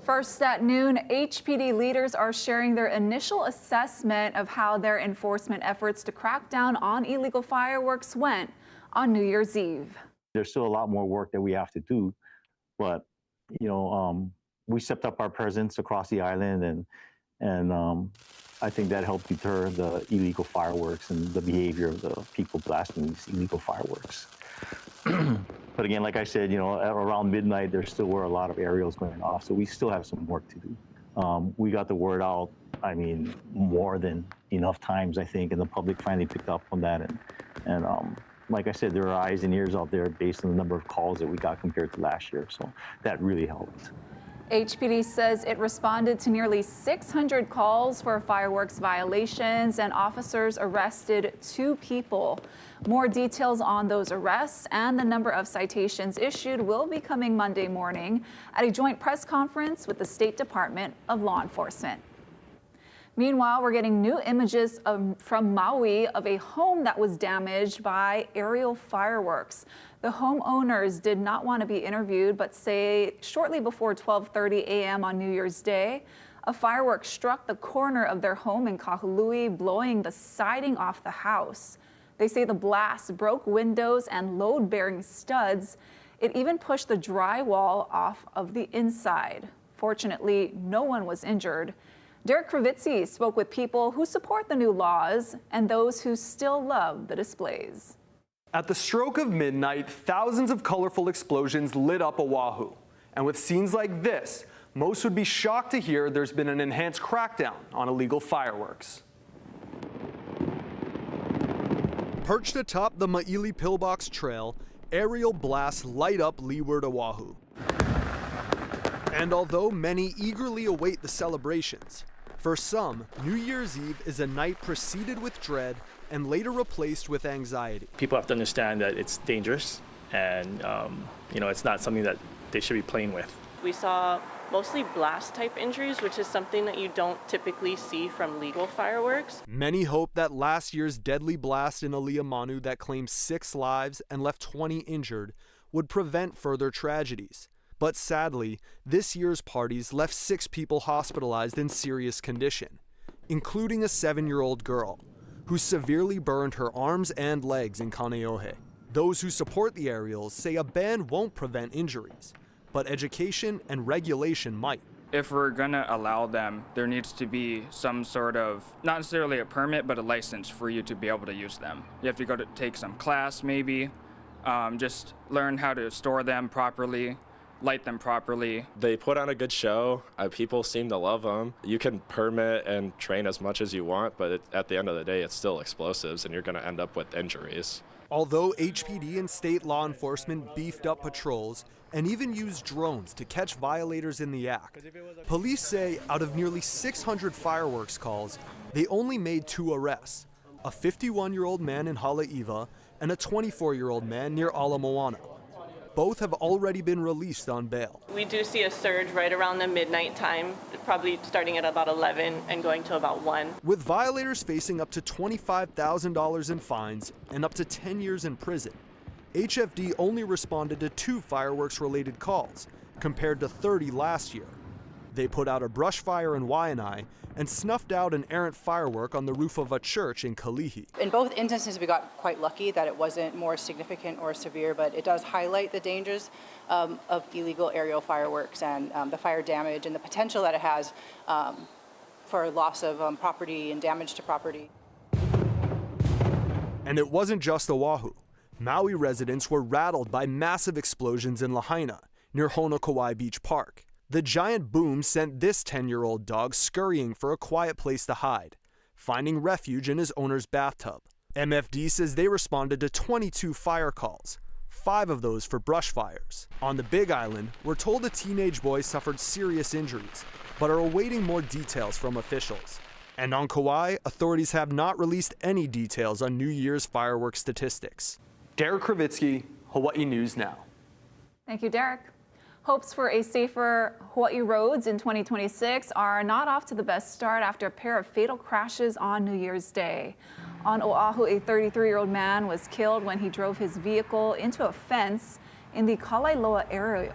First at noon, HPD leaders are sharing their initial assessment of how their enforcement efforts to crack down on illegal fireworks went on New Year's Eve. There's still a lot more work that we have to do, but we stepped up our presence across the island, and I think that helped deter the illegal fireworks and the behavior of the people blasting these illegal fireworks. But again, like I said, around midnight, there still were a lot of aerials going off, so we still have some work to do. We got the word out, more than enough times, I think, and the public finally picked up on that. And like I said, there are eyes and ears out there based on the number of calls that we got compared to last year, so that really helped. HPD says it responded to nearly 600 calls for fireworks violations, and officers arrested 2 people. More details on those arrests and the number of citations issued will be coming Monday morning at a joint press conference with the State Department of Law Enforcement. Meanwhile, we're getting new images from Maui of a home that was damaged by aerial fireworks. The homeowners did not want to be interviewed, but say shortly before 12:30 a.m. on New Year's Day, a firework struck the corner of their home in Kahului, blowing the siding off the house. They say the blast broke windows and load-bearing studs. It even pushed the drywall off of the inside. Fortunately, no one was injured. Derek Kravitsky spoke with people who support the new laws and those who still love the displays. At the stroke of midnight, thousands of colorful explosions lit up Oahu. And with scenes like this, most would be shocked to hear there's been an enhanced crackdown on illegal fireworks. Perched atop the Maili Pillbox Trail, aerial blasts light up leeward Oahu. And although many eagerly await the celebrations, for some, New Year's Eve is a night preceded with dread and later replaced with anxiety. People have to understand that it's dangerous, and it's not something that they should be playing with. We saw mostly blast-type injuries, which is something that you don't typically see from legal fireworks. Many hope that last year's deadly blast in Aliamanu that claimed 6 lives and left 20 injured would prevent further tragedies. But sadly, this year's parties left 6 people hospitalized in serious condition, including a 7-year-old girl who severely burned her arms and legs in Kaneohe. Those who support the aerials say a ban won't prevent injuries, but education and regulation might. If we're gonna allow them, there needs to be some sort of, not necessarily a permit, but a license for you to be able to use them. You have to go to take some class maybe, just learn how to store them properly, light them properly. They put on a good show. People seem to love them. You can permit and train as much as you want, but at the end of the day, it's still explosives, and you're going to end up with injuries. Although HPD and state law enforcement beefed up patrols and even used drones to catch violators in the act, police say out of nearly 600 fireworks calls, they only made 2 arrests, a 51-year-old man in Haleiwa and a 24-year-old man near Ala Moana. Both have already been released on bail. We do see a surge right around the midnight time, probably starting at about 11 and going to about 1. With violators facing up to $25,000 in fines and up to 10 years in prison, HFD only responded to 2 fireworks-related calls, compared to 30 last year. They put out a brush fire in Waianae and snuffed out an errant firework on the roof of a church in Kalihi. In both instances, we got quite lucky that it wasn't more significant or severe, but it does highlight the dangers of illegal aerial fireworks and the fire damage and the potential that it has for loss of property and damage to property. And it wasn't just Oahu. Maui residents were rattled by massive explosions in Lahaina, near Honokawai Beach Park. The giant boom sent this 10-year-old dog scurrying for a quiet place to hide, finding refuge in his owner's bathtub. MFD says they responded to 22 fire calls, 5 of those for brush fires. On the Big Island, we're told a teenage boy suffered serious injuries, but are awaiting more details from officials. And on Kauai, authorities have not released any details on New Year's fireworks statistics. Derek Kravitsky, Hawaii News Now. Thank you, Derek. Hopes for a safer Hawaii roads in 2026 are not off to the best start after a pair of fatal crashes on New Year's Day. On Oahu, a 33-year-old man was killed when he drove his vehicle into a fence in the Kalailoa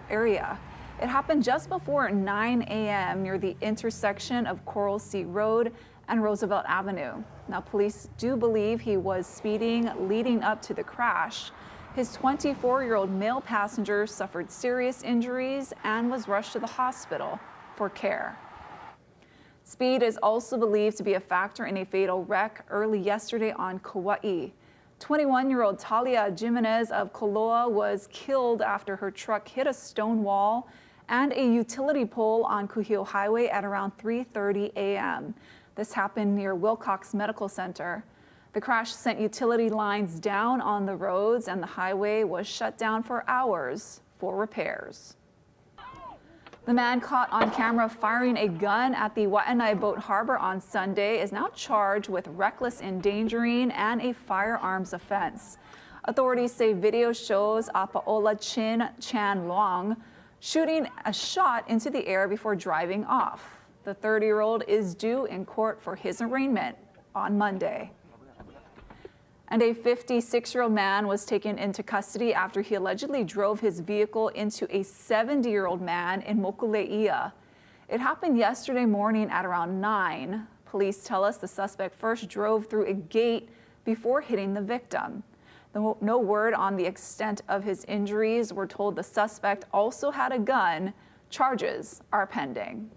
area. It happened just before 9 a.m. near the intersection of Coral Sea Road and Roosevelt Avenue. Now, police do believe he was speeding leading up to the crash. His 24-year-old male passenger suffered serious injuries and was rushed to the hospital for care. Speed is also believed to be a factor in a fatal wreck early yesterday on Kauai. 21-year-old Talia Jimenez of Koloa was killed after her truck hit a stone wall and a utility pole on Kuhio Highway at around 3:30 a.m. This happened near Wilcox Medical Center. The crash sent utility lines down on the roads and the highway was shut down for hours for repairs. The man caught on camera firing a gun at the Waianae Boat Harbor on Sunday is now charged with reckless endangering and a firearms offense. Authorities say video shows Apaola Chin Chan Luang shooting a shot into the air before driving off. The 30-year-old is due in court for his arraignment on Monday. And a 56-year-old man was taken into custody after he allegedly drove his vehicle into a 70-year-old man in Mokuleia. It happened yesterday morning at around 9. Police tell us the suspect first drove through a gate before hitting the victim. No word on the extent of his injuries. We're told the suspect also had a gun. Charges are pending.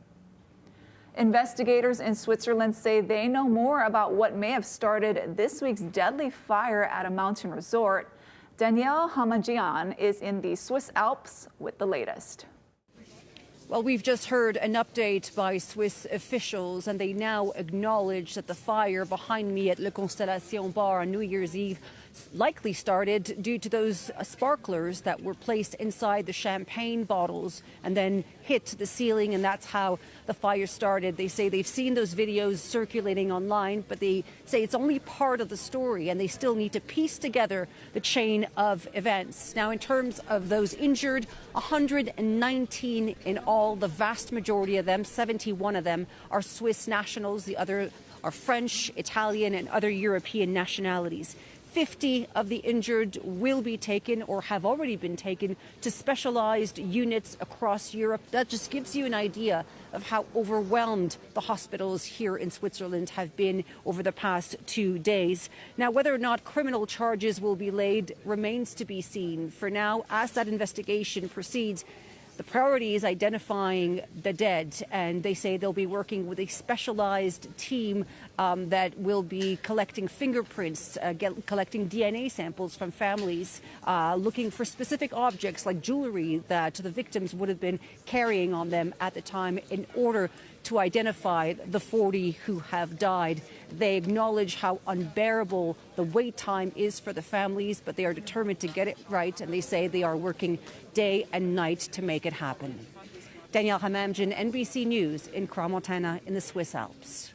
Investigators in Switzerland say they know more about what may have started this week's deadly fire at a mountain resort. Danielle Hamajian is in the Swiss Alps with the latest. Well, we've just heard an update by Swiss officials, and they now acknowledge that the fire behind me at Le Constellation Bar on New Year's Eve likely started due to those sparklers that were placed inside the champagne bottles and then hit the ceiling, and that's how the fire started. They say they've seen those videos circulating online, but they say it's only part of the story and they still need to piece together the chain of events. Now, in terms of those injured, 119 in all. The vast majority of them, 71 of them, are Swiss nationals. The other are French, Italian, and other European nationalities. 50 of the injured will be taken or have already been taken to specialized units across Europe. That just gives you an idea of how overwhelmed the hospitals here in Switzerland have been over the past 2 days. Now, whether or not criminal charges will be laid remains to be seen. For now, as that investigation proceeds, the priority is identifying the dead, and they say they'll be working with a specialized team that will be collecting fingerprints, collecting DNA samples from families, looking for specific objects like jewelry that the victims would have been carrying on them at the time in order to identify the 40 who have died. They acknowledge how unbearable the wait time is for the families, but they are determined to get it right, and they say they are working day and night to make it happen. Danielle Hamamjian, NBC News in Crans-Montana in the Swiss Alps.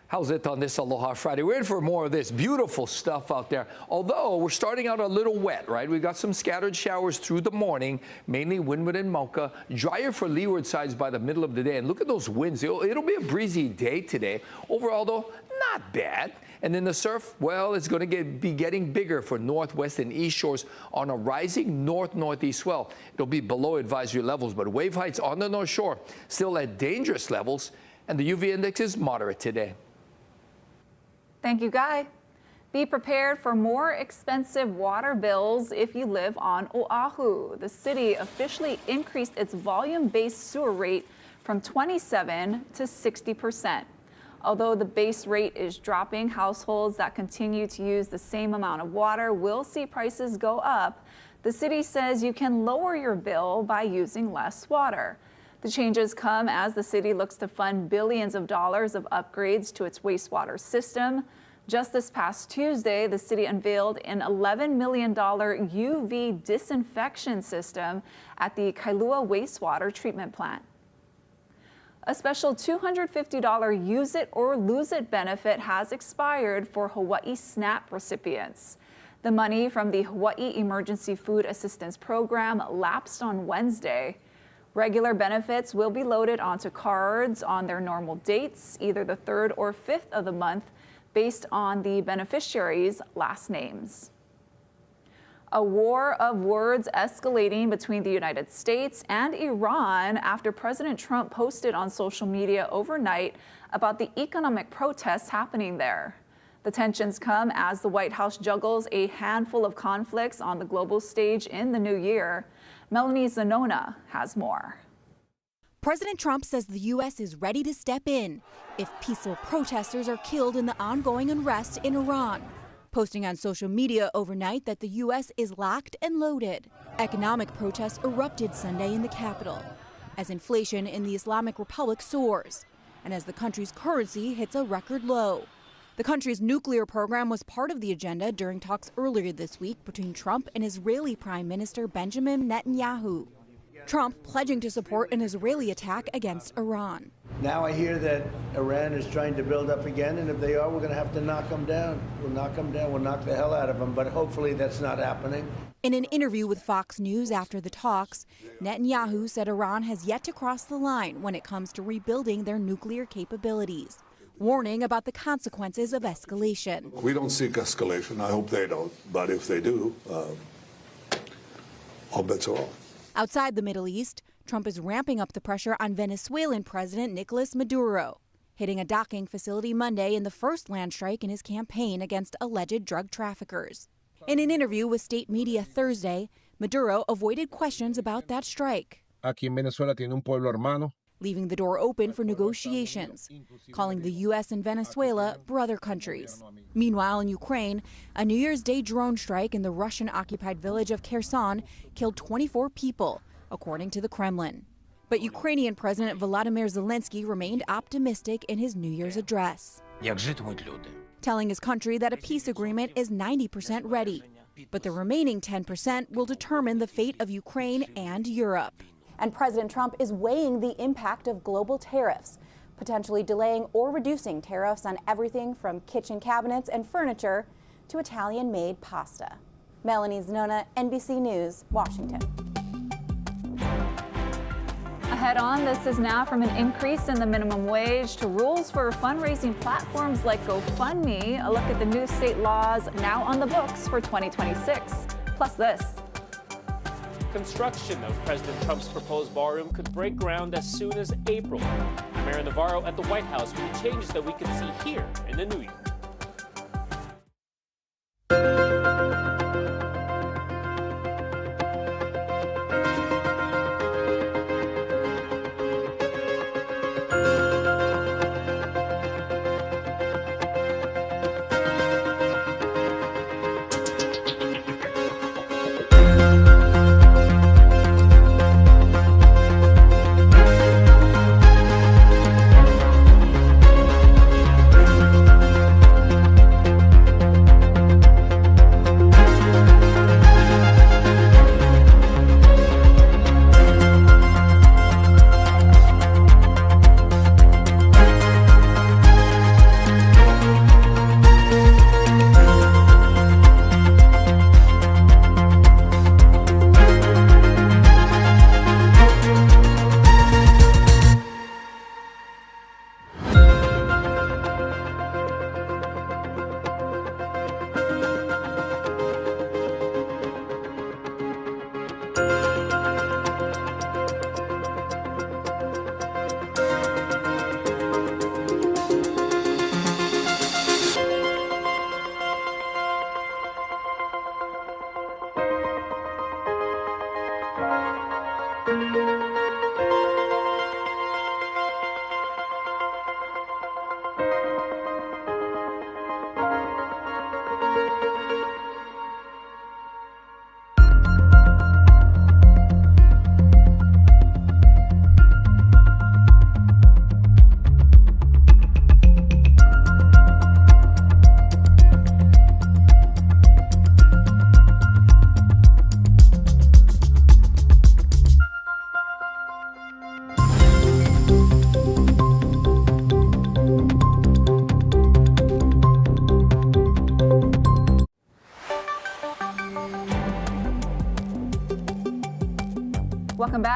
How's it on this Aloha Friday? We're in for more of this beautiful stuff out there. Although we're starting out a little wet, right? We've got some scattered showers through the morning, mainly windward and Mauka. Drier for leeward sides by the middle of the day. And look at those winds. It'll be a breezy day today. Overall, though, not bad. And then the surf, well, it's going to be getting bigger for northwest and east shores on a rising north-northeast swell. It'll be below advisory levels, but wave heights on the north shore still at dangerous levels. And the UV index is moderate today. Thank you, Guy. Be prepared for more expensive water bills if you live on Oahu. The city officially increased its volume-based sewer rate from 27% to 60%. Although the base rate is dropping, households that continue to use the same amount of water will see prices go up. The city says you can lower your bill by using less water. The changes come as the city looks to fund billions of dollars of upgrades to its wastewater system. Just this past Tuesday, the city unveiled an $11 million UV disinfection system at the Kailua wastewater treatment plant. A special $250 Use It or Lose It benefit has expired for Hawaii SNAP recipients. The money from the Hawaii Emergency Food Assistance Program lapsed on Wednesday. Regular benefits will be loaded onto cards on their normal dates, either the 3rd or 5th of the month, based on the beneficiaries' last names. A war of words escalating between the United States and Iran after President Trump posted on social media overnight about the economic protests happening there. The tensions come as the White House juggles a handful of conflicts on the global stage in the new year. Melanie Zanona has more. President Trump says the U.S. is ready to step in if peaceful protesters are killed in the ongoing unrest in Iran, posting on social media overnight that the U.S. is locked and loaded. Economic protests erupted Sunday in the capital as inflation in the Islamic Republic soars and as the country's currency hits a record low. The country's nuclear program was part of the agenda during talks earlier this week between Trump and Israeli Prime Minister Benjamin Netanyahu. Trump pledging to support an Israeli attack against Iran. Now I hear that Iran is trying to build up again, and if they are, we're going to have to knock them down. We'll knock them down. We'll knock the hell out of them, but hopefully that's not happening. In an interview with Fox News after the talks, Netanyahu said Iran has yet to cross the line when it comes to rebuilding their nuclear capabilities, warning about the consequences of escalation. We don't seek escalation. I hope they don't. But if they do, all bets are off. Outside the Middle East, Trump is ramping up the pressure on Venezuelan President Nicolas Maduro, hitting a docking facility Monday in the first land strike in his campaign against alleged drug traffickers. In an interview with state media Thursday, Maduro avoided questions about that strike. Aquí en Venezuela tiene un pueblo hermano. Leaving the door open for negotiations, calling the U.S. and Venezuela brother countries. Meanwhile, in Ukraine, a New Year's Day drone strike in the Russian-occupied village of Kherson killed 24 people, according to the Kremlin. But Ukrainian President Volodymyr Zelensky remained optimistic in his New Year's address, telling his country that a peace agreement is 90% ready, but the remaining 10% will determine the fate of Ukraine and Europe. And President Trump is weighing the impact of global tariffs, potentially delaying or reducing tariffs on everything from kitchen cabinets and furniture to Italian-made pasta. Melanie Zanona, NBC News, Washington. Ahead on, this is now from an increase in the minimum wage to rules for fundraising platforms like GoFundMe. A look at the new state laws now on the books for 2026. Plus this. Construction of President Trump's proposed ballroom could break ground as soon as April. Mayor Navarro at the White House with the changes that we can see here in the new year.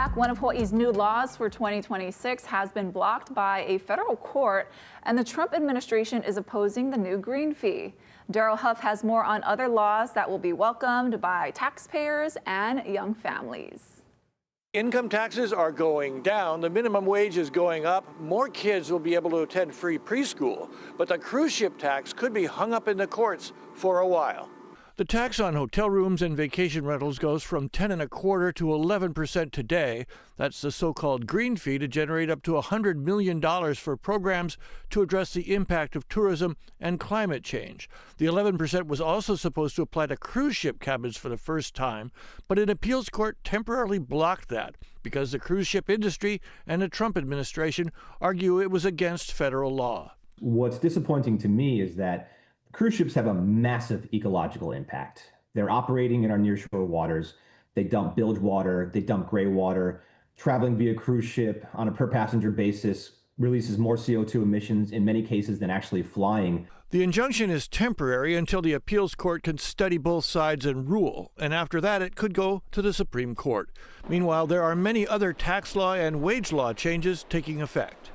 back. One of Hawaii's new laws for 2026 has been blocked by a federal court, and the Trump administration is opposing the new green fee. Daryl Huff has more on other laws that will be welcomed by taxpayers and young families. Income taxes are going down, the minimum wage is going up, more kids will be able to attend free preschool, but the cruise ship tax could be hung up in the courts for a while. The tax on hotel rooms and vacation rentals goes from 10.25% to 11% today. That's the so-called green fee to generate up to $100 million for programs to address the impact of tourism and climate change. The 11% was also supposed to apply to cruise ship cabins for the first time, but an appeals court temporarily blocked that because the cruise ship industry and the Trump administration argue it was against federal law. What's disappointing to me is that cruise ships have a massive ecological impact. They're operating in our nearshore waters. They dump bilge water, they dump gray water. Traveling via cruise ship on a per passenger basis releases more CO2 emissions in many cases than actually flying. The injunction is temporary until the appeals court can study both sides and rule, and after that it could go to the Supreme Court. Meanwhile, there are many other tax law and wage law changes taking effect.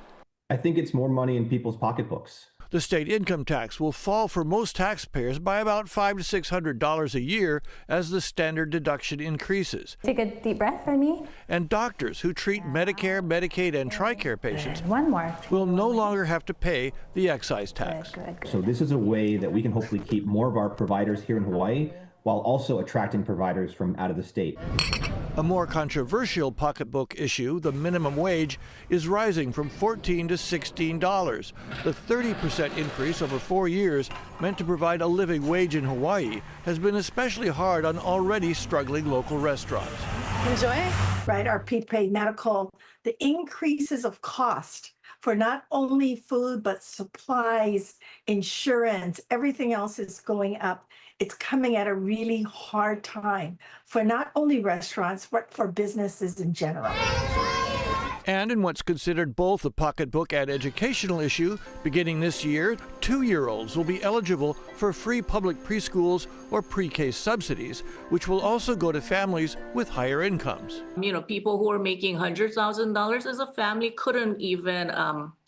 I think it's more money in people's pocketbooks. The state income tax will fall for most taxpayers by about $500 to $600 a year as the standard deduction increases. Take a deep breath for me. And doctors who treat Medicare, Medicaid, and TRICARE patients One more. will no longer have to pay the excise tax. Good. So this is a way that we can hopefully keep more of our providers here in Hawaii while also attracting providers from out of the state. A more controversial pocketbook issue, the minimum wage, is rising from $14 to $16. The 30% increase over 4 years, meant to provide a living wage in Hawaii, has been especially hard on already struggling local restaurants. Enjoy, right? Our prepaid medical, the increases of cost for not only food, but supplies, insurance, everything else is going up. It's coming at a really hard time for not only restaurants, but for businesses in general. And in what's considered both a pocketbook and educational issue, beginning this year, 2-year-olds will be eligible for free public preschools or pre-K subsidies, which will also go to families with higher incomes. You know, people who are making $100,000 as a family couldn't even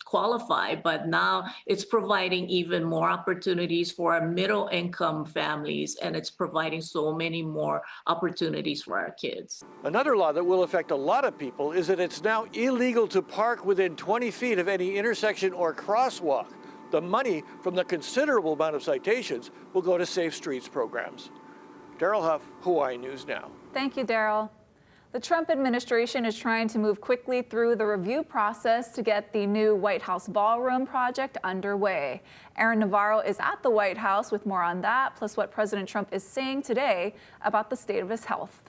qualify, but now it's providing even more opportunities for our middle income families, and it's providing so many more opportunities for our kids. Another law that will affect a lot of people is that it's now illegal to park within 20 feet of any intersection or crosswalk. The money from the considerable amount of citations will go to Safe Streets programs. Daryl Huff, Hawaii News Now. Thank you, Daryl. The Trump administration is trying to move quickly through the review process to get the new White House ballroom project underway. Aaron Navarro is at the White House with more on that, plus what President Trump is saying today about the state of his health.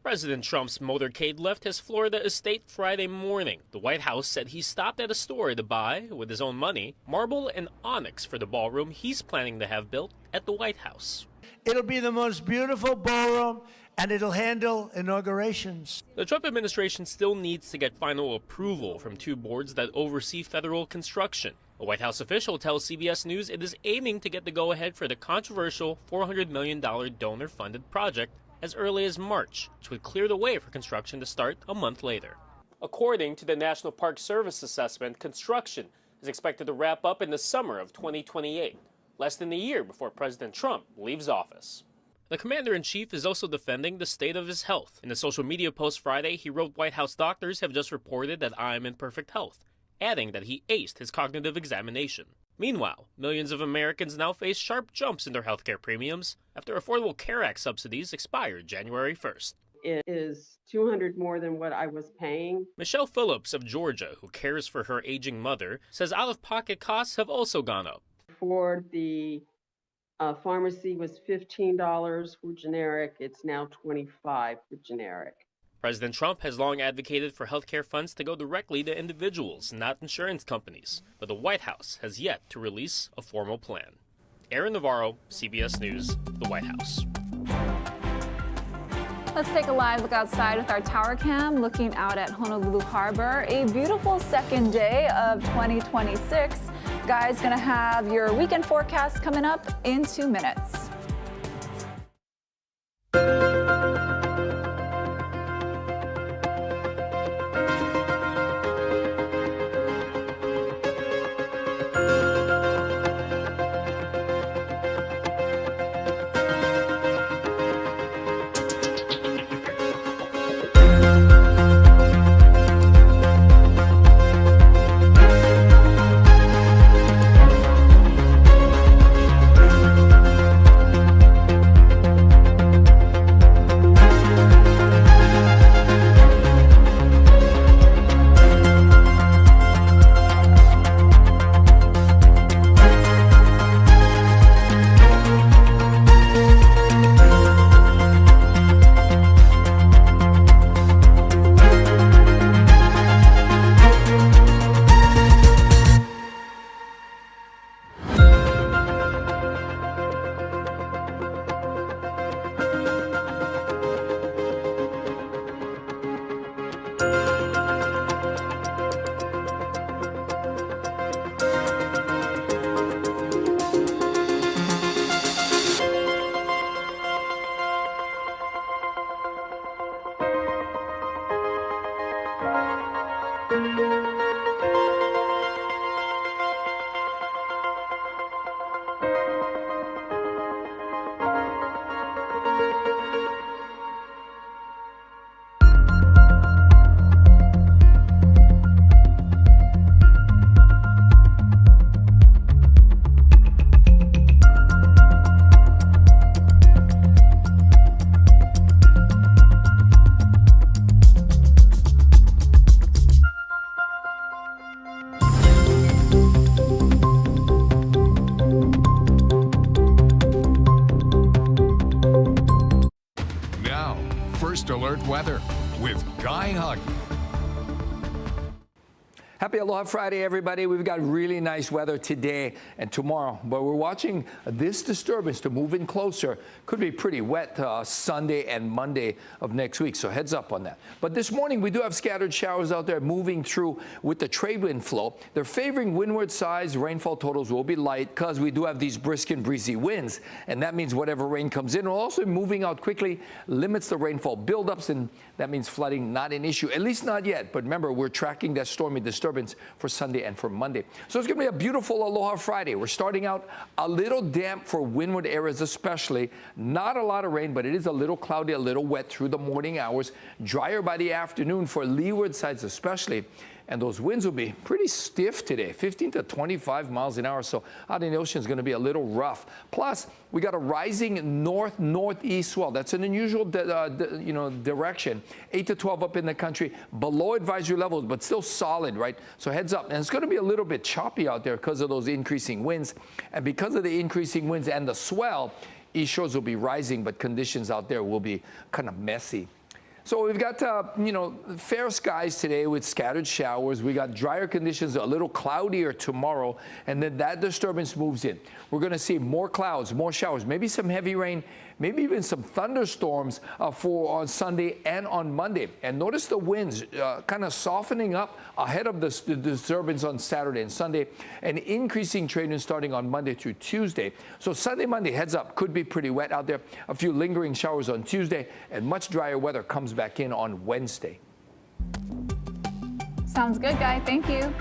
President Trump's motorcade left his Florida estate Friday morning. The White House said he stopped at a store to buy, with his own money, marble and onyx for the ballroom he's planning to have built at the White House. It'll be the most beautiful ballroom, and it'll handle inaugurations. The Trump administration still needs to get final approval from 2 boards that oversee federal construction. A White House official tells CBS News it is aiming to get the go-ahead for the controversial $400 million donor-funded project as early as March, which would clear the way for construction to start a month later. According to the National Park Service assessment, construction is expected to wrap up in the summer of 2028, less than a year before President Trump leaves office. The commander-in-chief is also defending the state of his health. In a social media post Friday, he wrote, "White House doctors have just reported that I am in perfect health," adding that he aced his cognitive examination. Meanwhile, millions of Americans now face sharp jumps in their healthcare premiums after Affordable Care Act subsidies expired January 1st. It is $200 more than what I was paying. Michelle Phillips of Georgia, who cares for her aging mother, says out-of-pocket costs have also gone up. For the pharmacy was $15 for generic. It's now $25 for generic. President Trump has long advocated for healthcare funds to go directly to individuals, not insurance companies. But the White House has yet to release a formal plan. Aaron Navarro, CBS News, the White House. Let's take a live look outside with our tower cam, looking out at Honolulu Harbor. A beautiful second day of 2026. Guys, gonna have your weekend forecast coming up in 2 minutes. Happy Aloha Friday, everybody. We've got really nice weather today and tomorrow, but we're watching this disturbance to move in closer. Could be pretty wet Sunday and Monday of next week, so heads up on that. But this morning, we do have scattered showers out there moving through with the trade wind flow. They're favoring windward sides. Rainfall totals will be light because we do have these brisk and breezy winds, and that means whatever rain comes in will also be moving out quickly, limits the rainfall buildups, and that means flooding not an issue, at least not yet. But remember, we're tracking that stormy disturbance for Sunday and for Monday. So it's going to be a beautiful Aloha Friday. We're starting out a little damp for windward areas especially. Not a lot of rain, but it is a little cloudy, a little wet through the morning hours. Drier by the afternoon for leeward sides especially. And those winds will be pretty stiff today, 15 to 25 miles an hour. So out in the ocean is going to be a little rough. Plus, we got a rising north-northeast swell. That's an unusual direction. 8 to 12 up in the country, below advisory levels, but still solid, right? So heads up. And it's going to be a little bit choppy out there because of those increasing winds. And because of the increasing winds and the swell, east shores will be rising, but conditions out there will be kind of messy. So we've got, fair skies today with scattered showers. We got drier conditions, a little cloudier tomorrow, and then that disturbance moves in. We're going to see more clouds, more showers, maybe some heavy rain, maybe even some thunderstorms on Sunday and on Monday. And notice the winds kind of softening up ahead of the disturbance on Saturday and Sunday, and increasing trade winds starting on Monday through Tuesday. So Sunday, Monday, heads up, could be pretty wet out there. A few lingering showers on Tuesday, and much drier weather comes back in on Wednesday. Sounds good, Guy. Thank you.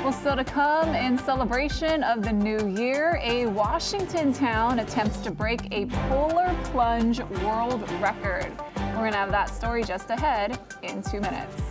Well, still to come, in celebration of the new year, a Washington town attempts to break a polar plunge world record. We're going to have that story just ahead in 2 minutes.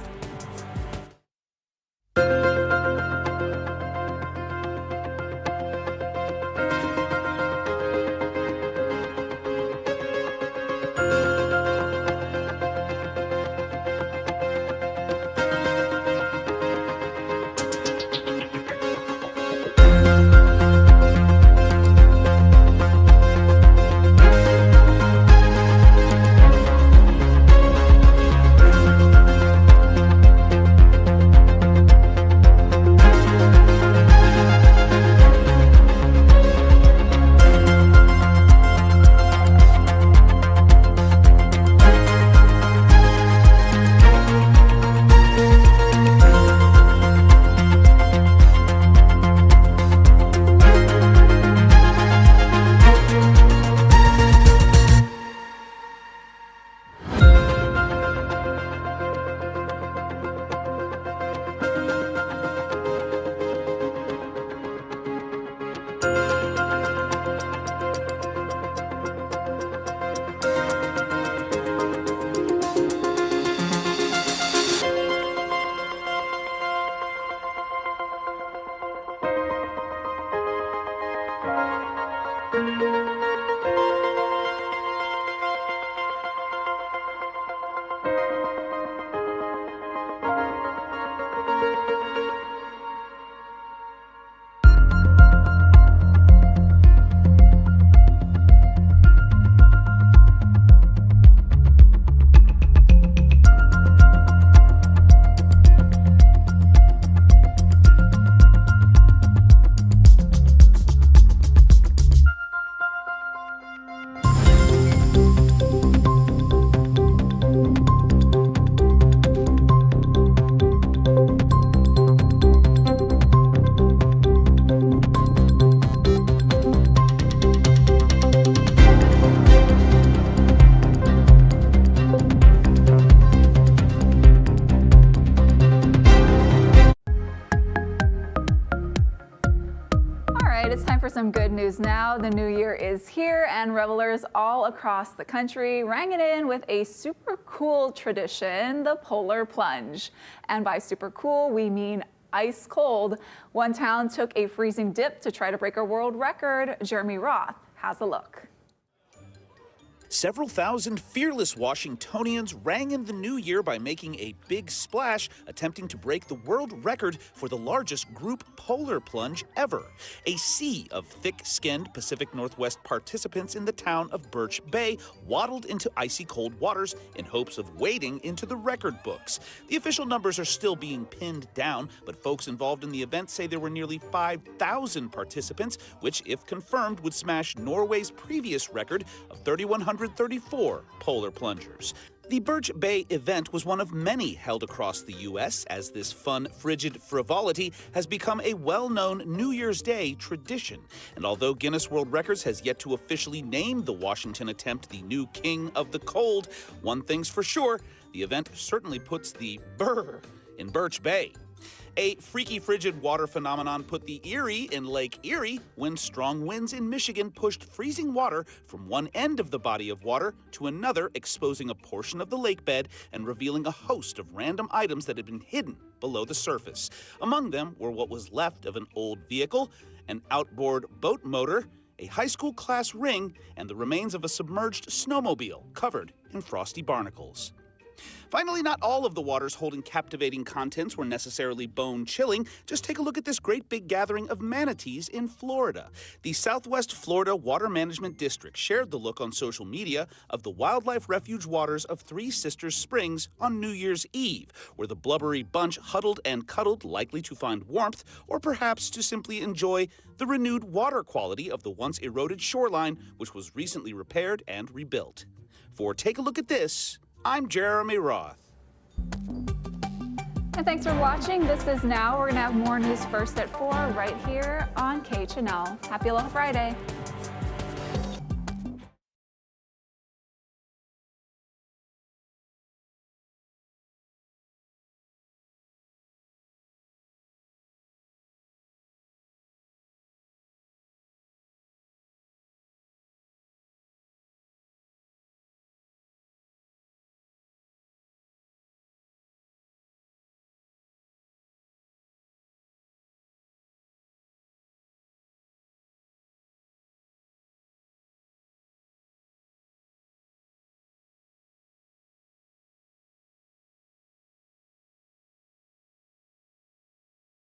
Some good news now. The new year is here, and revelers all across the country rang it in with a super cool tradition, the polar plunge. And by super cool, we mean ice cold. One town took a freezing dip to try to break a world record. Jeremy Roth has a look. Several thousand fearless Washingtonians rang in the new year by making a big splash, attempting to break the world record for the largest group polar plunge ever. A sea of thick-skinned Pacific Northwest participants in the town of Birch Bay waddled into icy cold waters in hopes of wading into the record books. The official numbers are still being pinned down, but folks involved in the event say there were nearly 5,000 participants, which, if confirmed, would smash Norway's previous record of 3,134 polar plungers. The Birch Bay event was one of many held across the U.S., as this fun, frigid frivolity has become a well-known New Year's Day tradition. And although Guinness World Records has yet to officially name the Washington attempt the new king of the cold, one thing's for sure, the event certainly puts the brr in Birch Bay. A freaky frigid water phenomenon put the Erie in Lake Erie when strong winds in Michigan pushed freezing water from one end of the body of water to another, exposing a portion of the lake bed and revealing a host of random items that had been hidden below the surface. Among them were what was left of an old vehicle, an outboard boat motor, a high school class ring, and the remains of a submerged snowmobile covered in frosty barnacles. Finally, not all of the waters holding captivating contents were necessarily bone-chilling. Just take a look at this great big gathering of manatees in Florida. The Southwest Florida Water Management District shared the look on social media of the wildlife refuge waters of Three Sisters Springs on New Year's Eve, where the blubbery bunch huddled and cuddled, likely to find warmth, or perhaps to simply enjoy the renewed water quality of the once eroded shoreline, which was recently repaired and rebuilt. For Take a Look at This, I'm Jeremy Roth. And thanks for watching. This is Now. We're going to have more news first at 4 right here on KHNL. Happy Aloha Friday.